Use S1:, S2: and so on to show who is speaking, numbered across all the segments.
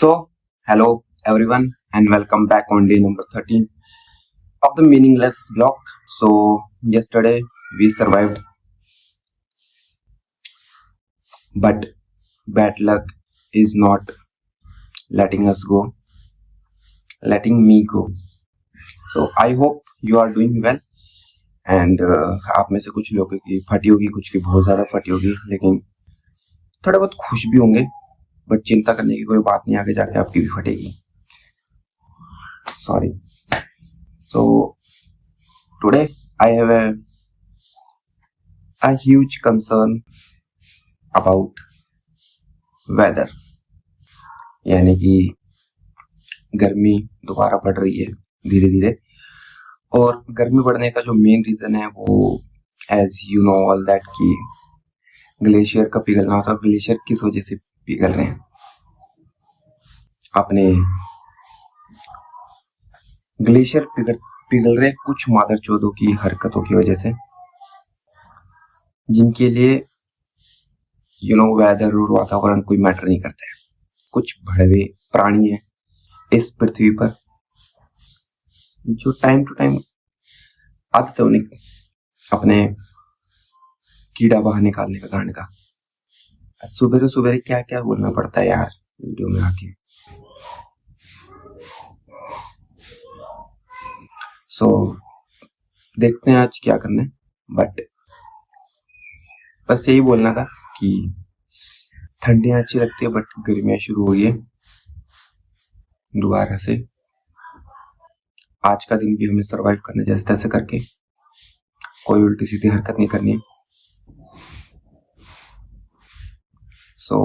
S1: So, hello everyone, and welcome back on day number 13 of the meaningless block. So, yesterday we survived, but bad luck is not letting us go, letting me go. So, I hope you are doing well. And आप में से कुछ लोगों की फटी होगी, कुछ की बहुत ज्यादा फटी होगी, लेकिन थोड़े बहुत खुश भी होंगे. बट चिंता करने की कोई बात नहीं, आगे जाके आपकी भी फटेगी. Sorry. So today I have a huge concern about weather. यानी कि गर्मी दोबारा बढ़ रही है धीरे धीरे, और गर्मी बढ़ने का जो मेन रीजन है वो as you know all that कि ग्लेशियर का पिघलना होता है. ग्लेशियर किस वजह से पिघल रहे हैं? अपने ग्लेशियर पिघल रहे कुछ मादरचोदों की हरकतों की वजह से, जिनके लिए वेदर और वातावरण कोई मैटर नहीं करता है. कुछ भड़वे प्राणी हैं इस पृथ्वी पर जो टाइम टू टाइम आदत है उन्हें अपने कीड़ा बाहर निकालने का गांड का. सुबह सुबह क्या क्या बोलना पड़ता है यार वीडियो में आके. सो देखते हैं आज क्या करना है. बट बस यही बोलना था कि ठंडियां अच्छी लगती है, बट गर्मियां शुरू हो गई है दोबारा से. आज का दिन भी हमें सरवाइव करना जैसे तैसे करके, कोई उल्टी सीधी हरकत नहीं करनी है. So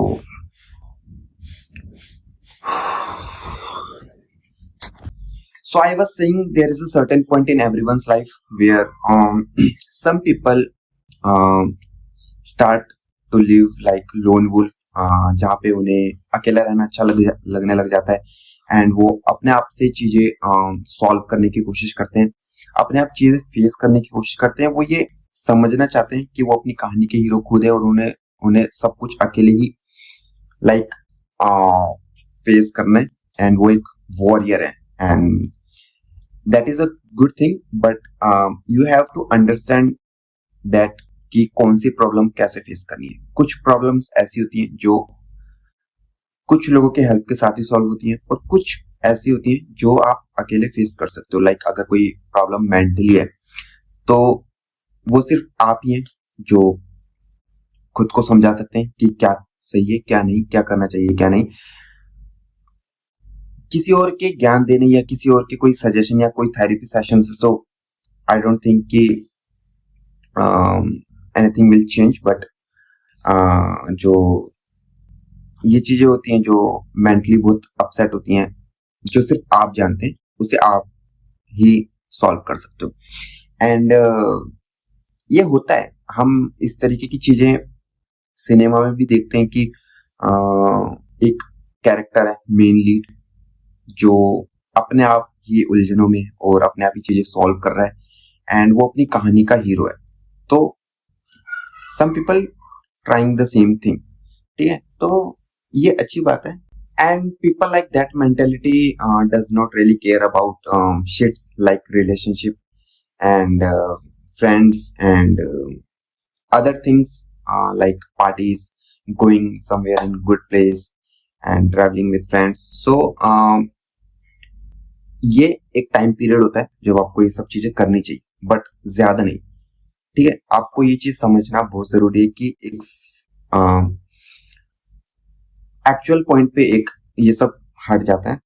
S1: I was saying there is a certain point in everyone's life where some people start to live like lone wolf, जहाँ पे उन्हें अकेला रहना अच्छा लगने लग जाता है, एंड वो अपने आप से चीजें सॉल्व करने की कोशिश करते हैं, अपने आप चीजें फेस करने की कोशिश करते हैं. वो ये समझना चाहते हैं कि वो अपनी कहानी के हीरो खुद है और उन्हें सब कुछ अकेले ही लाइक फेस करना है, एंड वो एक वॉरियर है. And that is a good thing, but you have to understand that कि कौन सी प्रॉब्लम कैसे फेस करनी है. कुछ प्रॉब्लम्स ऐसी होती हैं जो कुछ लोगों के हेल्प के साथ ही सॉल्व होती हैं, और कुछ ऐसी होती हैं जो आप अकेले फेस कर सकते हो. लाइक अगर कोई प्रॉब्लम मेंटली है तो वो सिर्फ आप ही हैं जो खुद को समझा सकते हैं कि क्या सही है क्या नहीं, क्या करना चाहिए क्या नहीं. किसी और के ज्ञान देने या किसी और के कोई सजेशन या कोई थेरेपी सेशन से तो आई डोंट थिंक कि एनीथिंग विल चेंज. बट जो ये चीजें होती हैं जो मेंटली बहुत अपसेट होती हैं, जो सिर्फ आप जानते हैं, उसे आप ही सॉल्व कर सकते हो. एंड ये होता है. हम इस तरीके की चीजें सिनेमा में भी देखते हैं कि एक कैरेक्टर है मेन लीड जो अपने आप ही उलझनों में और अपने आप ही चीजें सॉल्व कर रहा है, एंड वो अपनी कहानी का हीरो है. तो some people trying the same thing. ठीक है, तो ये अच्छी बात है. And people like that mentality does not really care about shits like relationship and friends and other things like parties, going somewhere in good place and traveling with friends. So ये एक time period होता है जब आपको ये सब चीजें करनी चाहिए, बट ज्यादा नहीं. ठीक है, आपको ये चीज समझना बहुत जरूरी है कि एक एक्चुअल पॉइंट पे एक ये सब हट जाता है.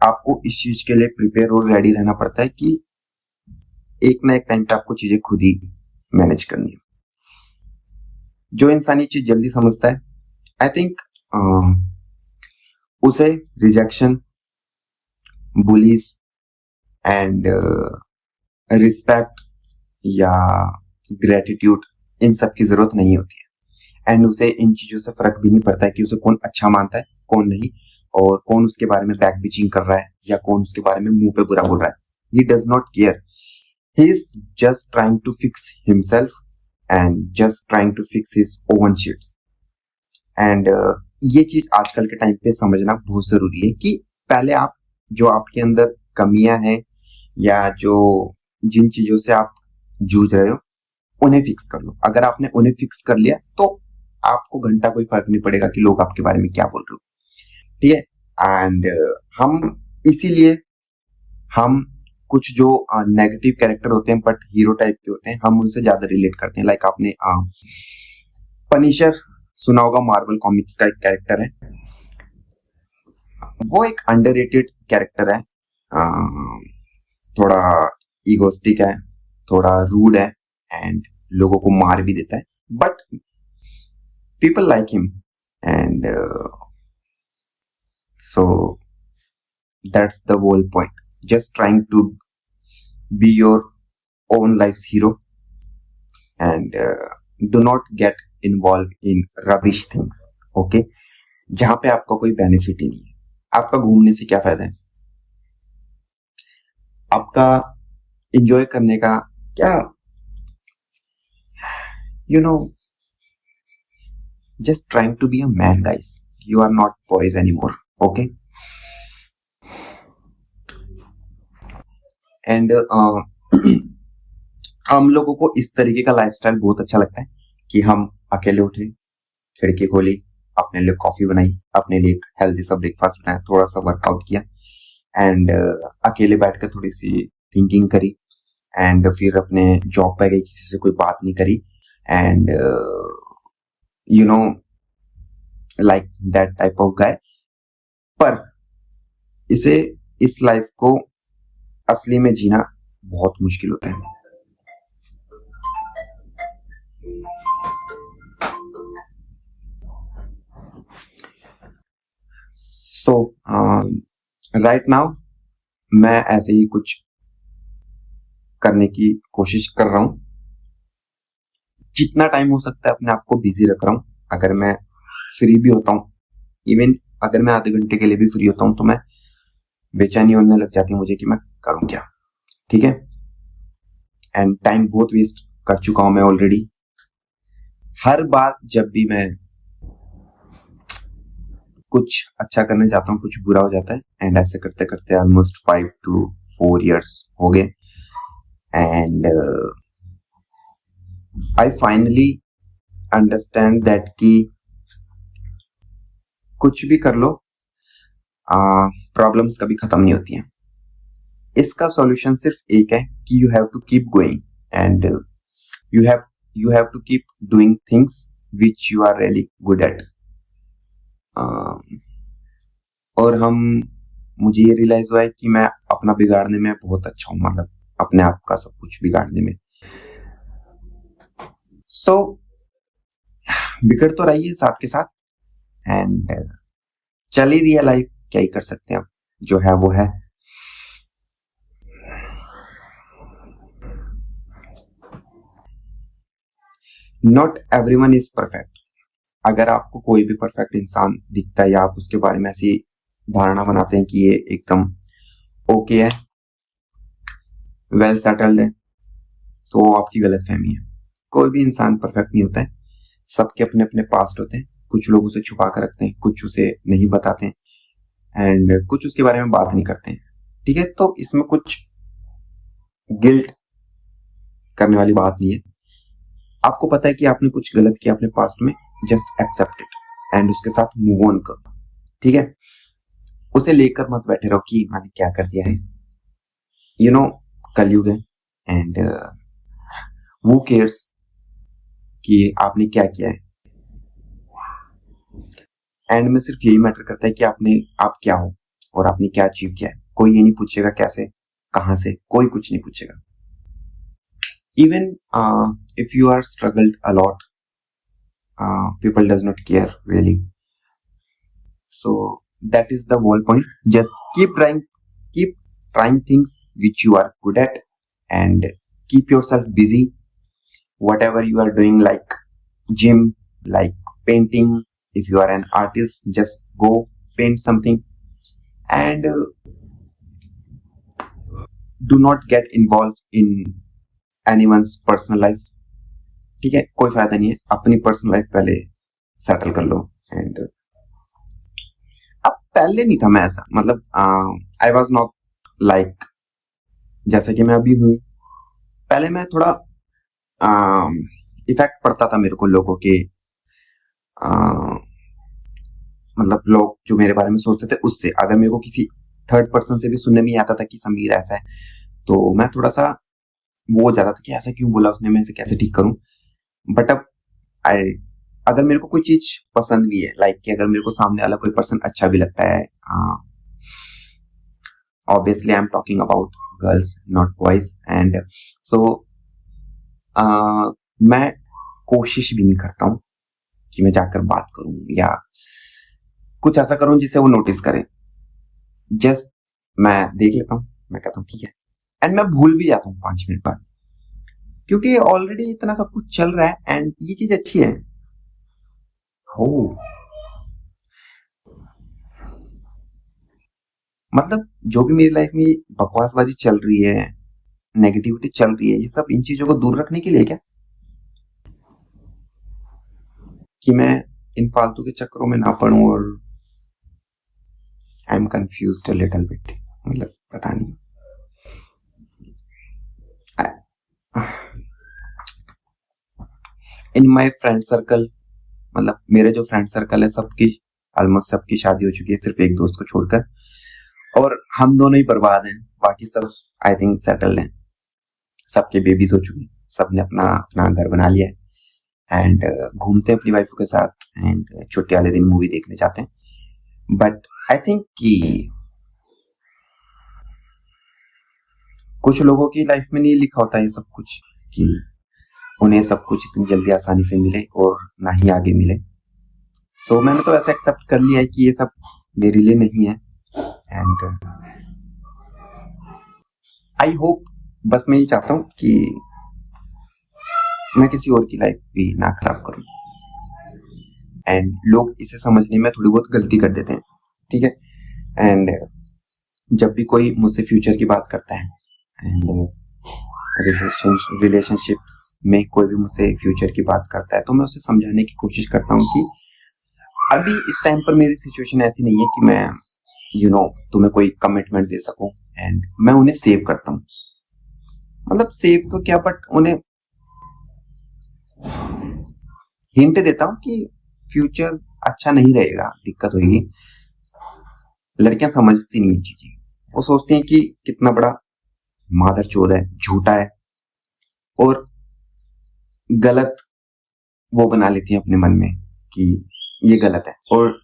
S1: आपको इस चीज के लिए प्रिपेयर और रेडी रहना पड़ता है कि एक ना एक टाइम पे आपको चीजें खुद ही मैनेज करनी है. जो इंसान ये चीज जल्दी समझता है, आई थिंक उसे रिजेक्शन, बुलीज एंड रिस्पेक्ट या ग्रेटिट्यूड, इन सब की जरूरत नहीं होती है. एंड उसे इन चीजों से फर्क भी नहीं पड़ता है कि उसे कौन अच्छा मानता है कौन नहीं, और कौन उसके बारे में बैक बिचिंग कर रहा है या कौन उसके बारे में मुंह पे बुरा बोल रहा है. He does not care. He is just trying to fix himself and just trying to fix his own shits. And ये चीज आजकल के टाइम पे समझना बहुत जरूरी है कि पहले आप जो आपके अंदर कमियां हैं या जो जिन चीजों से आप जूझ रहे हो उन्हें फिक्स कर लो। अगर आपने उन्हें फिक्स कर लिया तो आपको घंटा कोई फर्क नहीं पड़ेगा कि लोग आपके बारे में क्या बोल रहे हो। ठीक है। एंड हम इसीलिए हम कुछ जो नेगेटिव कैरेक्टर होते हैं बट हीरो टाइप के होते हैं हम उनसे ज्यादा रिलेट करते हैं। लाइक आपने पनिशर सुना होगा, मार्वल कॉमिक्स का एक कैरेक्टर है। वो एक अंडररेटेड कैरेक्टर है। थोड़ा इगोस्टिक है, थोड़ा रूड है एंड लोगों को मार भी देता है, but people like him and so that's the whole point. Just trying to be your own life's hero and do not get involved in rubbish things. Okay, जहां पे आपका कोई बेनिफिट ही नहीं है। आपका घूमने से क्या फायदा है, आपका एंजॉय करने का क्या, you know, just trying to be a man guys, you are not boys anymore. Okay, and हम लोगों को इस तरीके का लाइफस्टाइल बहुत अच्छा लगता है कि हम अकेले उठे, खिड़की खोली, अपने लिए कॉफी बनाई, अपने लिए एक हेल्दी सा ब्रेकफास्ट बनाया, थोड़ा सा वर्कआउट किया एंड अकेले बैठकर थोड़ी सी थिंकिंग करी एंड फिर अपने जॉब पे गई, किसी से कोई बात नहीं करी and you know like that type of guy. पर इस लाइफ को असली में जीना बहुत मुश्किल होता है। सो राइट नाउ मैं ऐसे ही कुछ करने की कोशिश कर रहा हूं, जितना टाइम हो सकता है अपने आप को बिजी रख रहा हूं। अगर मैं फ्री भी होता हूं, इवन अगर मैं आधे घंटे के लिए भी फ्री होता हूं, तो मैं बेचैनी होने लग जाती है मुझे कि मैं करूं क्या। ठीक है, एंड टाइम बहुत वेस्ट कर चुका हूं मैं ऑलरेडी। हर बार जब भी मैं कुछ अच्छा करने जाता हूँ कुछ बुरा हो जाता है एंड ऐसे करते करते ऑलमोस्ट 5 to 4 years हो गए and I finally understand that कि कुछ भी कर लो प्रॉब्लम्स कभी खत्म नहीं होती हैं। इसका सॉल्यूशन सिर्फ एक है कि you have to keep going and you have to keep doing things which you are really good at. और मुझे ये रियलाइज हुआ है कि मैं अपना बिगाड़ने में बहुत अच्छा हूं, मतलब अपने आप का सब कुछ बिगाड़ने में। सो बिगड़ तो रही है साथ के साथ एंड चल ही रही है लाइफ, क्या ही कर सकते हैं, अब जो है वो है। Not everyone is perfect. अगर आपको कोई भी परफेक्ट इंसान दिखता है या आप उसके बारे में ऐसी धारणा बनाते हैं कि ये एकदम ओके है, वेल सेटल्ड है, तो आपकी गलत फहमी है। कोई भी इंसान परफेक्ट नहीं होता है, सबके अपने अपने पास्ट होते हैं। कुछ लोग उसे छुपा कर रखते हैं, कुछ उसे नहीं बताते हैं एंड कुछ उसके बारे में बात नहीं करते हैं। ठीक है, तो इसमें कुछ गिल्ट करने वाली बात नहीं है। आपको पता है कि आपने कुछ गलत किया अपने पास्ट में, जस्ट एक्सेप्ट इट एंड उसके साथ मूव ऑन करो। ठीक है, उसे लेकर मत बैठे रहो कि मैंने क्या कर दिया है। यू नो, कलयुग है एंड वो केयर्स कि आपने क्या किया है। एंड में सिर्फ यही मैटर करता है कि आप क्या हो और आपने क्या अचीव किया है। कोई ये नहीं पूछेगा कैसे, कहां से, कोई कुछ नहीं पूछेगा। Even if you are struggled a lot, people does not care really. So that is the whole point. Just keep trying things which you are good at and keep yourself busy. Whatever you are doing, like gym, like painting, if you are an artist, just go paint something and do not get involved in anyone's personal life. ठीक है, कोई फायदा नहीं है, अपनी personal life पहले settle कर लो and पहले नहीं था मैं ऐसा, मतलब आई वॉज नॉट लाइक जैसे कि मैं अभी हूँ। पहले मैं थोड़ा इफेक्ट पड़ता था मेरे को लोगों के, मतलब लोग जो मेरे बारे में सोचते थे उससे। अगर मेरे को किसी थर्ड पर्सन से भी सुनने में आता था कि समीर ऐसा है, तो मैं थोड़ा सा वो हो जाता था कि ऐसा क्यों बोला उसने, मैं इसे कैसे ठीक करूं। बट अब आई, अगर मेरे को कोई चीज पसंद भी है, लाइक कि अगर मेरे को सामने वाला कोई पर्सन अच्छा भी लगता है, obviously I am talking about girls not boys, and so मैं कोशिश भी नहीं करता हूँ कि मैं जाकर बात करूं या कुछ ऐसा करूं जिससे वो नोटिस करे। जस्ट मैं देख लेता हूँ, मैं कहता हूँ ठीक है, एंड मैं भूल भी जाता हूँ 5 मिनट बाद, क्योंकि ऑलरेडी इतना सब कुछ चल रहा है एंड ये चीज अच्छी है। हो, मतलब जो भी मेरी लाइफ में बकवासबाजी चल रही है, नेगेटिविटी चल रही है, ये सब इन चीजों को दूर रखने के लिए क्या, कि मैं इन फालतू के चक्करों में ना पड़ूं। और I am confuse a little bit, मतलब पता नहीं। इन माई फ्रेंड सर्कल, मतलब मेरे जो फ्रेंड सर्कल है सबकी, ऑलमोस्ट सबकी शादी हो चुकी है, सिर्फ एक दोस्त को छोड़कर, और हम दोनों ही बर्बाद हैं। बाकी सब आई थिंक सेटल्ड हैं, सबके बेबीज हो चुकी, सबने अपना अपना घर बना लिया है, एंड घूमते हैं अपनी वाइफ के साथ, एंड छुट्टी वाले दिन मूवी देखने जाते हैं। बट आई थिंक कि कुछ लोगों की लाइफ में नहीं लिखा होता ये सब कुछ, कि उन्हें सब कुछ इतनी जल्दी आसानी से मिले और ना ही आगे मिले। सो मैंने तो ऐसा एक्सेप्ट कर लिया है कि ये सब मेरे लिए नहीं है, एंड आई होप, बस मैं ये चाहता हूँ कि मैं किसी और की लाइफ भी ना खराब करूं, एंड लोग इसे समझने में थोड़ी बहुत गलती कर देते हैं, ठीक है। एंड जब भी कोई मुझसे फ्यूचर की बात करता है, एंड रिलेशनशिप्स में कोई भी मुझसे फ्यूचर की बात करता है, तो मैं उसे समझाने की कोशिश करता हूँ कि अभी इस टाइम पर मेरी सिचुएशन ऐसी नहीं है कि मैं तुम्हें कोई कमिटमेंट दे सकूं, एंड मैं उन्हें सेव करता हूँ। मतलब सेव तो क्या, बट उन्हें हिंट देता हूँ कि फ्यूचर अच्छा नहीं रहेगा, दिक्कत होगी। लड़कियां समझती नहीं है चीजें, वो सोचती हैं कि कितना बड़ा मादर चोद है, झूठा है, और गलत वो बना लेती हैं अपने मन में कि ये गलत है, और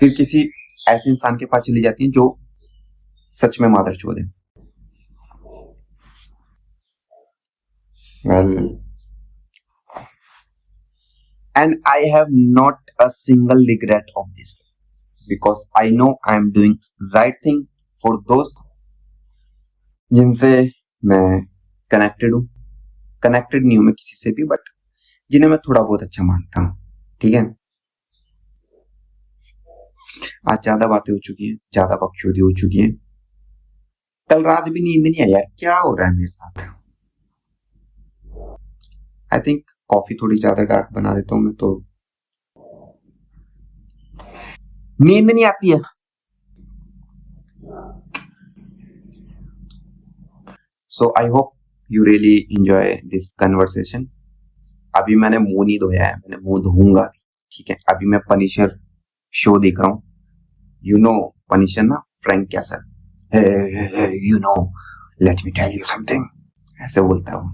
S1: फिर किसी ऐसे इंसान के पास चली जाती हैं जो सच में मादर चोद है। Well, and I have not a single regret of this, because I know I am doing right thing for those जिनसे मैं कनेक्टेड हूँ। कनेक्टेड नहीं हूं मैं किसी से भी, बट जिन्हें मैं थोड़ा बहुत अच्छा मानता हूँ, ठीक है। आज ज्यादा बातें हो चुकी हैं, ज्यादा बकचोदी हो चुकी है। कल रात भी नींद नहीं आई यार, क्या हो रहा है मेरे साथ। आई थिंक कॉफी थोड़ी ज्यादा डार्क बना देता हूँ मैं, तो नींद नहीं आती है। So I hope you really enjoy this conversation. अभी मैंने मुंह नहीं धोया है, मैंने मुंह धोऊंगा, ठीक है। अभी मैं पनिशर शो देख रहा हूँ, पनिशर ना, Frank Castle, you know let me tell you something, ऐसे बोलता है वो।